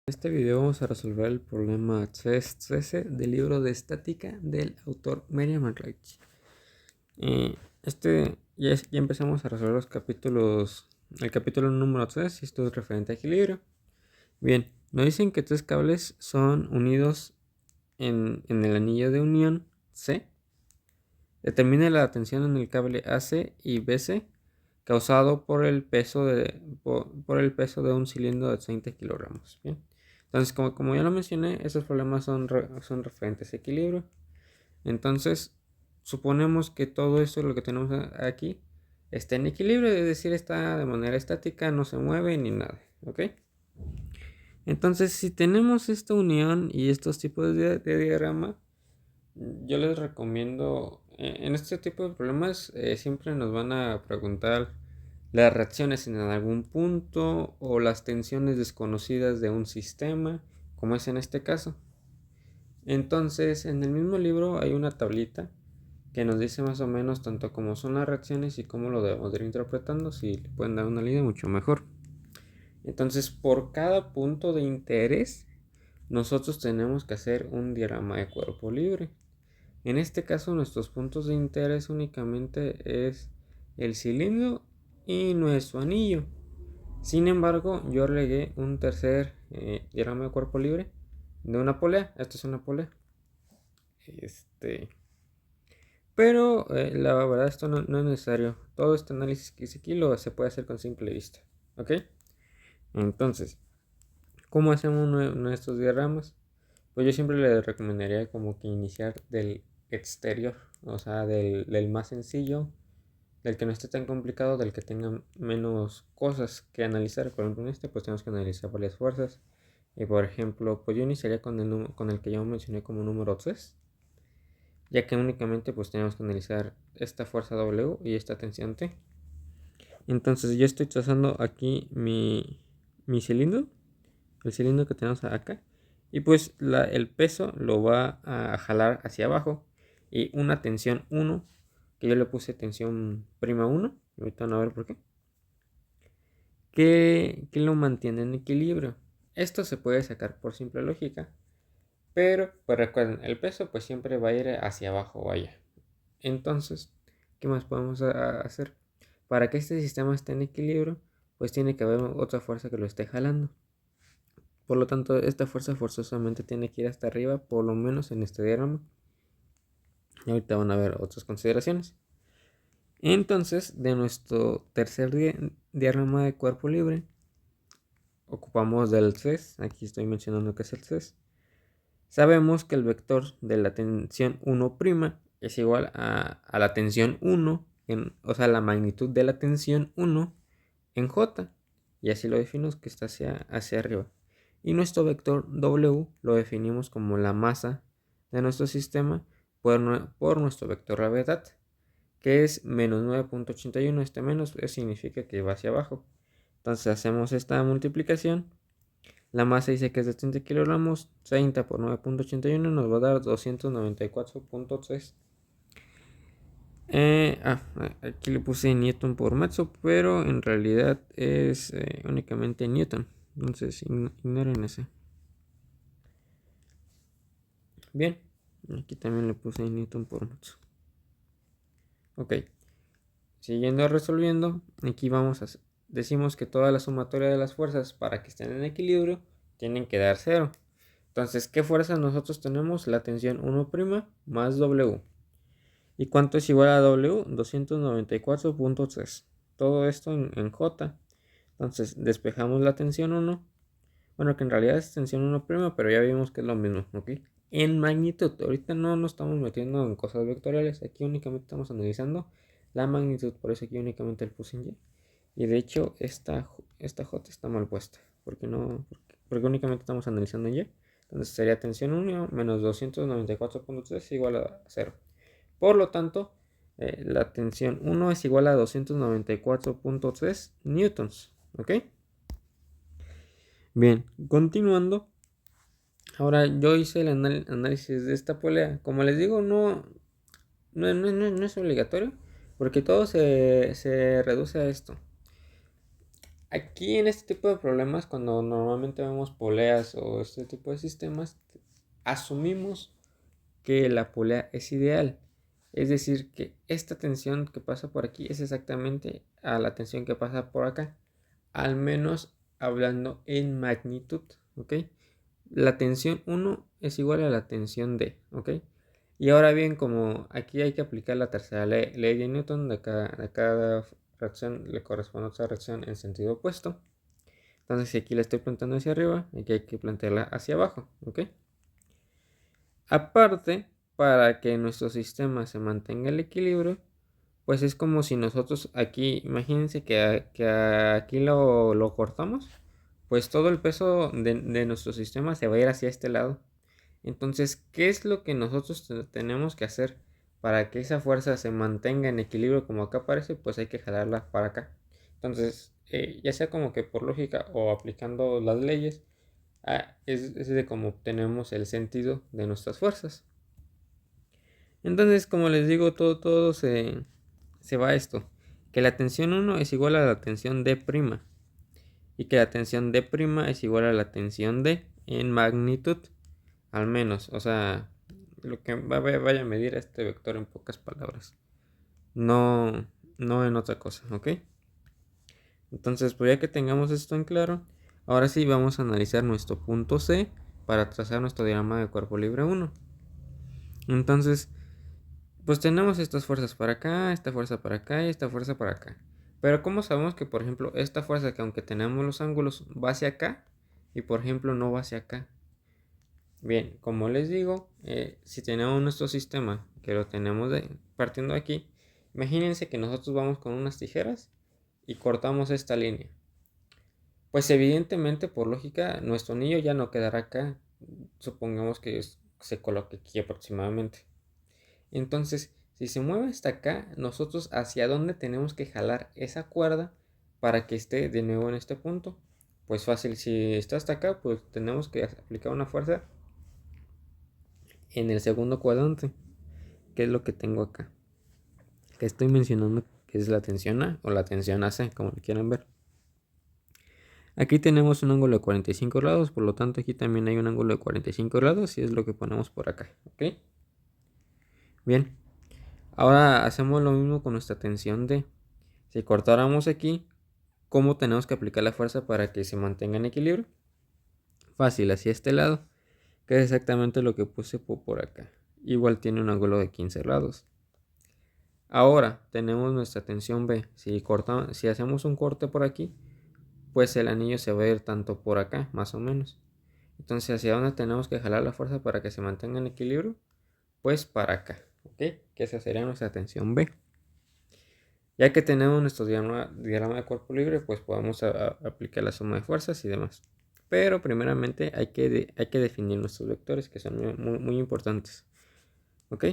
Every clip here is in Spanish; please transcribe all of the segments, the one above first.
En este video vamos a resolver el problema 3.13 del libro de estática del autor Merriam Reich. Ya empezamos a resolver el capítulo número 3 y esto es referente a equilibrio. Bien, nos dicen que tres cables son unidos en el anillo de unión C. Determine la tensión en el cable AC y BC causado por el peso por el peso de un cilindro de 30 kilogramos. Bien. Entonces, como ya lo mencioné, esos problemas son referentes a equilibrio. Entonces, suponemos que todo esto, lo que tenemos aquí, está en equilibrio, es decir, está de manera estática, no se mueve ni nada. ¿Ok? Entonces, si tenemos esta unión y estos tipos de diagrama, yo les recomiendo, en este tipo de problemas, siempre nos van a preguntar las reacciones en algún punto o las tensiones desconocidas de un sistema, como es en este caso. Entonces, en el mismo libro hay una tablita que nos dice más o menos tanto cómo son las reacciones y cómo lo debemos de ir interpretando. Si le pueden dar una línea, mucho mejor. Entonces, por cada punto de interés, nosotros tenemos que hacer un diagrama de cuerpo libre. En este caso, nuestros puntos de interés únicamente es el cilindro y nuestro anillo. Sin embargo, yo agregué un tercer diagrama de cuerpo libre de una polea. Esto es una polea. Pero la verdad esto no es necesario. Todo este análisis que hice aquí se puede hacer con simple vista. ¿Ok? Entonces, ¿cómo hacemos uno de estos diagramas? Pues yo siempre le recomendaría como que iniciar del exterior. O sea, del más sencillo, del que no esté tan complicado, del que tenga menos cosas que analizar. Por ejemplo, en este pues tenemos que analizar varias fuerzas. Y por ejemplo, pues yo iniciaría con el que ya mencioné como número 3, ya que únicamente pues tenemos que analizar esta fuerza W y esta tensión T. Entonces yo estoy trazando aquí mi cilindro, el cilindro que tenemos acá, y pues el peso lo va a jalar hacia abajo, y una tensión 1, que yo le puse tensión prima 1, ahorita van a ver por qué, que lo mantiene en equilibrio. Esto se puede sacar por simple lógica, pero pues recuerden, el peso pues siempre va a ir hacia abajo o allá. Entonces, ¿qué más podemos hacer? Para que este sistema esté en equilibrio, pues tiene que haber otra fuerza que lo esté jalando. Por lo tanto, esta fuerza forzosamente tiene que ir hasta arriba, por lo menos en este diagrama. Y ahorita van a ver otras consideraciones. Entonces, de nuestro tercer diagrama de cuerpo libre, ocupamos del CES. Aquí estoy mencionando que es el CES. Sabemos que el vector de la tensión 1' es igual a la tensión 1, o sea, la magnitud de la tensión 1 en J. Y así lo definimos, que está hacia arriba. Y nuestro vector W lo definimos como la masa de nuestro sistema por nuestro vector gravedad, que es menos 9.81. Este menos significa que va hacia abajo. Entonces hacemos esta multiplicación. La masa dice que es de 30 kilogramos. 30 por 9.81 nos va a dar 294.3. Aquí le puse Newton por metro, pero en realidad es únicamente Newton. Entonces ignoren ese. Bien, aquí también le puse Newton por metro. Ok, siguiendo resolviendo, aquí decimos que toda la sumatoria de las fuerzas para que estén en equilibrio tienen que dar 0. Entonces, ¿qué fuerza nosotros tenemos? La tensión 1' más W. ¿Y cuánto es igual a W? 294.3. Todo esto en J. Entonces, despejamos la tensión 1. Bueno, que en realidad es tensión 1', pero ya vimos que es lo mismo, ¿ok? En magnitud, ahorita no nos estamos metiendo en cosas vectoriales. Aquí únicamente estamos analizando la magnitud. Por eso aquí únicamente el puse en Y. Y de hecho, esta J está mal puesta. Porque únicamente estamos analizando en Y. Entonces sería tensión 1 menos 294.3 igual a 0. Por lo tanto, la tensión 1 es igual a 294.3 newtons. ¿Ok? Bien, continuando. Ahora yo hice el análisis de esta polea. Como les digo, no es obligatorio, porque todo se reduce a esto. Aquí en este tipo de problemas, cuando normalmente vemos poleas o este tipo de sistemas, asumimos que la polea es ideal. Es decir, que esta tensión que pasa por aquí es exactamente a la tensión que pasa por acá. Al menos hablando en magnitud, ¿ok? La tensión 1 es igual a la tensión D, ¿ok? Y ahora bien, como aquí hay que aplicar la tercera ley de Newton, de cada reacción le corresponde otra reacción en sentido opuesto. Entonces, si aquí la estoy planteando hacia arriba, aquí hay que plantearla hacia abajo, ¿ok? Aparte, para que nuestro sistema se mantenga el equilibrio, pues es como si nosotros aquí, imagínense que aquí lo cortamos, pues todo el peso de nuestro sistema se va a ir hacia este lado. Entonces, ¿qué es lo que nosotros tenemos que hacer para que esa fuerza se mantenga en equilibrio como acá aparece? Pues hay que jalarla para acá. Entonces, ya sea como que por lógica o aplicando las leyes, es de cómo obtenemos el sentido de nuestras fuerzas. Entonces, como les digo, todo se va a esto. Que la tensión 1 es igual a la tensión D'. Y que la tensión D' es igual a la tensión D en magnitud. Al menos, o sea, lo que vaya a medir este vector en pocas palabras. No, no en otra cosa, ¿ok? Entonces, pues ya que tengamos esto en claro, ahora sí vamos a analizar nuestro punto C para trazar nuestro diagrama de cuerpo libre 1. Entonces, pues tenemos estas fuerzas para acá, esta fuerza para acá y esta fuerza para acá. Pero ¿cómo sabemos que, por ejemplo, esta fuerza que aunque tenemos los ángulos va hacia acá y, por ejemplo, no va hacia acá? Bien, como les digo, si tenemos nuestro sistema que lo tenemos partiendo de aquí, imagínense que nosotros vamos con unas tijeras y cortamos esta línea. Pues evidentemente, por lógica, nuestro anillo ya no quedará acá. Supongamos que se coloque aquí aproximadamente. Entonces, si se mueve hasta acá, nosotros hacia dónde tenemos que jalar esa cuerda para que esté de nuevo en este punto. Pues fácil, si está hasta acá, pues tenemos que aplicar una fuerza en el segundo cuadrante, que es lo que tengo acá, que estoy mencionando, que es la tensión A o la tensión AC, como lo quieran ver. Aquí tenemos un ángulo de 45 grados, por lo tanto aquí también hay un ángulo de 45 grados y es lo que ponemos por acá, ¿ok? Bien, ahora hacemos lo mismo con nuestra tensión D. Si cortáramos aquí, ¿cómo tenemos que aplicar la fuerza para que se mantenga en equilibrio? Fácil, hacia este lado, que es exactamente lo que puse por acá. Igual tiene un ángulo de 15 grados. Ahora tenemos nuestra tensión B. Si hacemos un corte por aquí, pues el anillo se va a ir tanto por acá, más o menos. Entonces, ¿hacia dónde tenemos que jalar la fuerza para que se mantenga en equilibrio? Pues para acá, ¿ok? Que esa sería nuestra tensión B. Ya que tenemos nuestro diagrama de cuerpo libre, pues podemos aplicar la suma de fuerzas y demás. Pero primeramente hay que definir nuestros vectores, que son muy importantes. ¿Ok?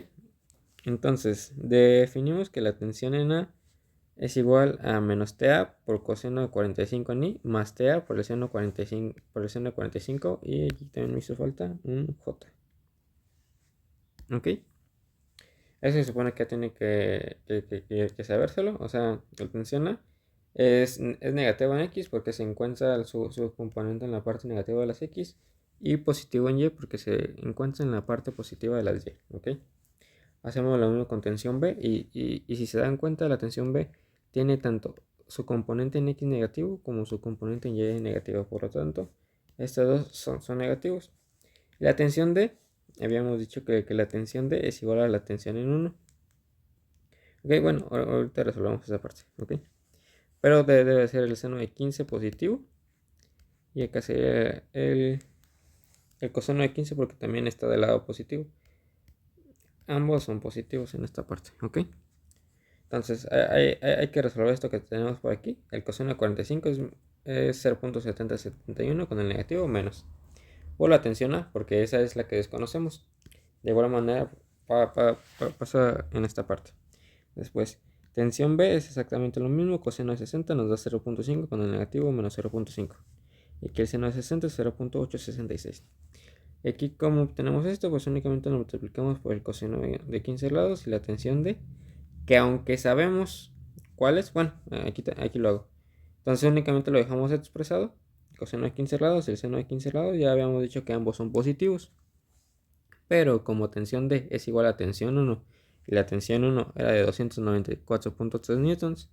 Entonces, definimos que la tensión en A es igual a menos TA por coseno de 45 en I más TA por el seno, 45, por el seno de 45 y aquí también me hizo falta un J. ¿Ok? Eso se supone que tiene que sabérselo, o sea, la tensión A es negativo en X porque se encuentra su componente en la parte negativa de las X y positivo en Y porque se encuentra en la parte positiva de las Y. ¿Ok? Hacemos lo mismo con tensión B y si se dan cuenta, la tensión B tiene tanto su componente en X negativo como su componente en Y negativo. Por lo tanto, estos dos son negativos. La tensión D, habíamos dicho que la tensión D es igual a la tensión en 1. Ok, bueno, ahorita resolvemos esa parte. Ok, pero debe ser el seno de 15 positivo. Y acá sería el coseno de 15 porque también está del lado positivo. Ambos son positivos en esta parte. Ok. Entonces hay que resolver esto que tenemos por aquí. El coseno de 45 es 0.7071 con el negativo menos. O la tensión A, porque esa es la que desconocemos. De igual manera pasa en esta parte. Después, tensión B es exactamente lo mismo. Coseno de 60 nos da 0.5 con el negativo menos 0.5. Y aquí el seno de 60 es 0.866. Y aquí, como obtenemos esto, pues únicamente lo multiplicamos por el coseno de 15 grados y la tensión D, que aunque sabemos cuál es, bueno, aquí lo hago. Entonces únicamente lo dejamos expresado. El coseno de 15 grados y el seno de 15 grados. Ya habíamos dicho que ambos son positivos. Pero como tensión D es igual a tensión 1 y la tensión 1 era de 294.3 newtons,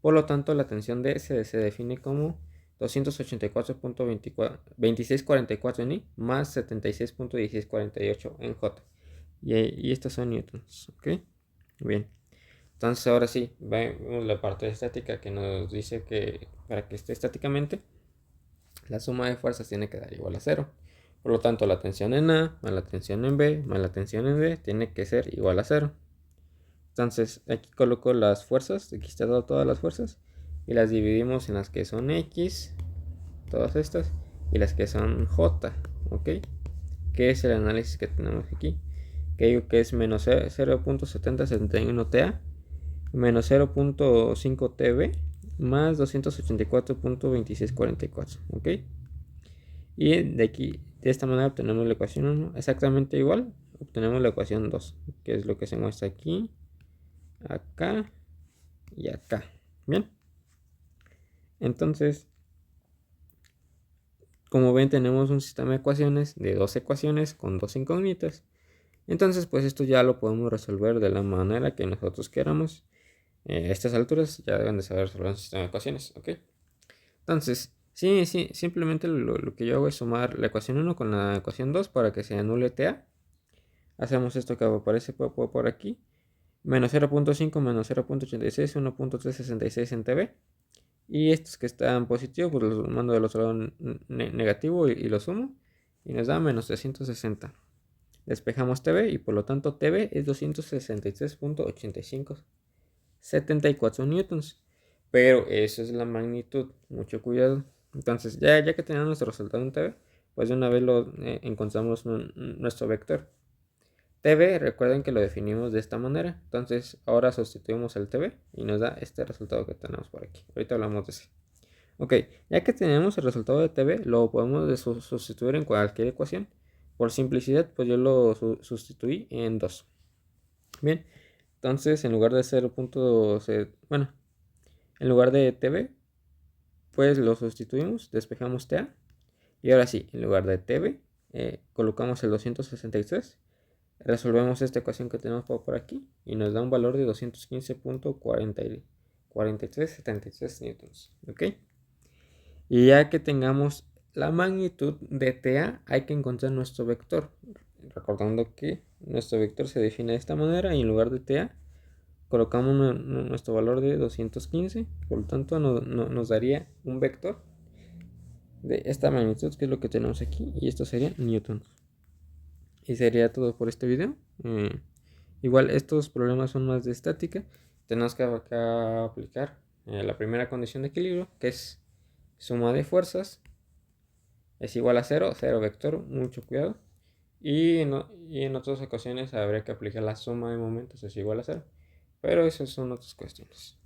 por lo tanto la tensión D se define como 284.2644 en I más 76.1648 en J. Y estos son newtons, ¿ok? Bien. Entonces ahora sí, vemos la parte estática que nos dice que para que esté estáticamente, la suma de fuerzas tiene que dar igual a 0. Por lo tanto, la tensión en A más la tensión en B más la tensión en D tiene que ser igual a 0. Entonces, aquí coloco las fuerzas, aquí está dado todas las fuerzas, y las dividimos en las que son X, todas estas, y las que son J, ¿ok? Que es el análisis que tenemos aquí, que digo que es menos 0.7071 TA, menos 0.5 TB, más 284.2644, ¿ok? Y de aquí, de esta manera obtenemos la ecuación 1 exactamente igual, obtenemos la ecuación 2, que es lo que se muestra aquí, acá y acá. Bien, entonces, como ven, tenemos un sistema de ecuaciones de dos ecuaciones con dos incógnitas. Entonces, pues esto ya lo podemos resolver de la manera que nosotros queramos. A estas alturas ya deben de saber resolver un sistema de ecuaciones, ¿ok? Entonces, sí, simplemente lo que yo hago es sumar la ecuación 1 con la ecuación 2 para que se anule TA. Hacemos esto que aparece por aquí. Menos 0.5 menos 0.86, 1.366 en TB. Y estos que están positivos, pues los mando del otro lado negativo y los sumo. Y nos da menos 360. Despejamos TB y por lo tanto TB es 263.8574 newtons. Pero eso es la magnitud, mucho cuidado. Entonces, ya que tenemos nuestro resultado en TB, pues de una vez lo encontramos nuestro vector. TB, recuerden que lo definimos de esta manera. Entonces, ahora sustituimos el TB y nos da este resultado que tenemos por aquí. Ahorita hablamos de ese. Ok, ya que tenemos el resultado de TB, lo podemos sustituir en cualquier ecuación. Por simplicidad, pues yo lo sustituí en 2. Bien, entonces en lugar de 0. Bueno, en lugar de TB, pues lo sustituimos, despejamos TA. Y ahora sí, en lugar de TB, colocamos el 263. Resolvemos esta ecuación que tenemos por aquí y nos da un valor de 215.4373 newtons. ¿Ok? Y ya que tengamos la magnitud de TA, hay que encontrar nuestro vector. Recordando que nuestro vector se define de esta manera y en lugar de TA colocamos nuestro valor de 215. Por lo tanto, nos daría un vector de esta magnitud, que es lo que tenemos aquí. Y esto sería newtons. Y sería todo por este video. Igual estos problemas son más de estática. Tenemos que acá aplicar la primera condición de equilibrio, que es suma de fuerzas es igual a 0, 0 vector, mucho cuidado. Y en otras ocasiones habría que aplicar la suma de momentos es igual a 0. Pero esas son otras cuestiones.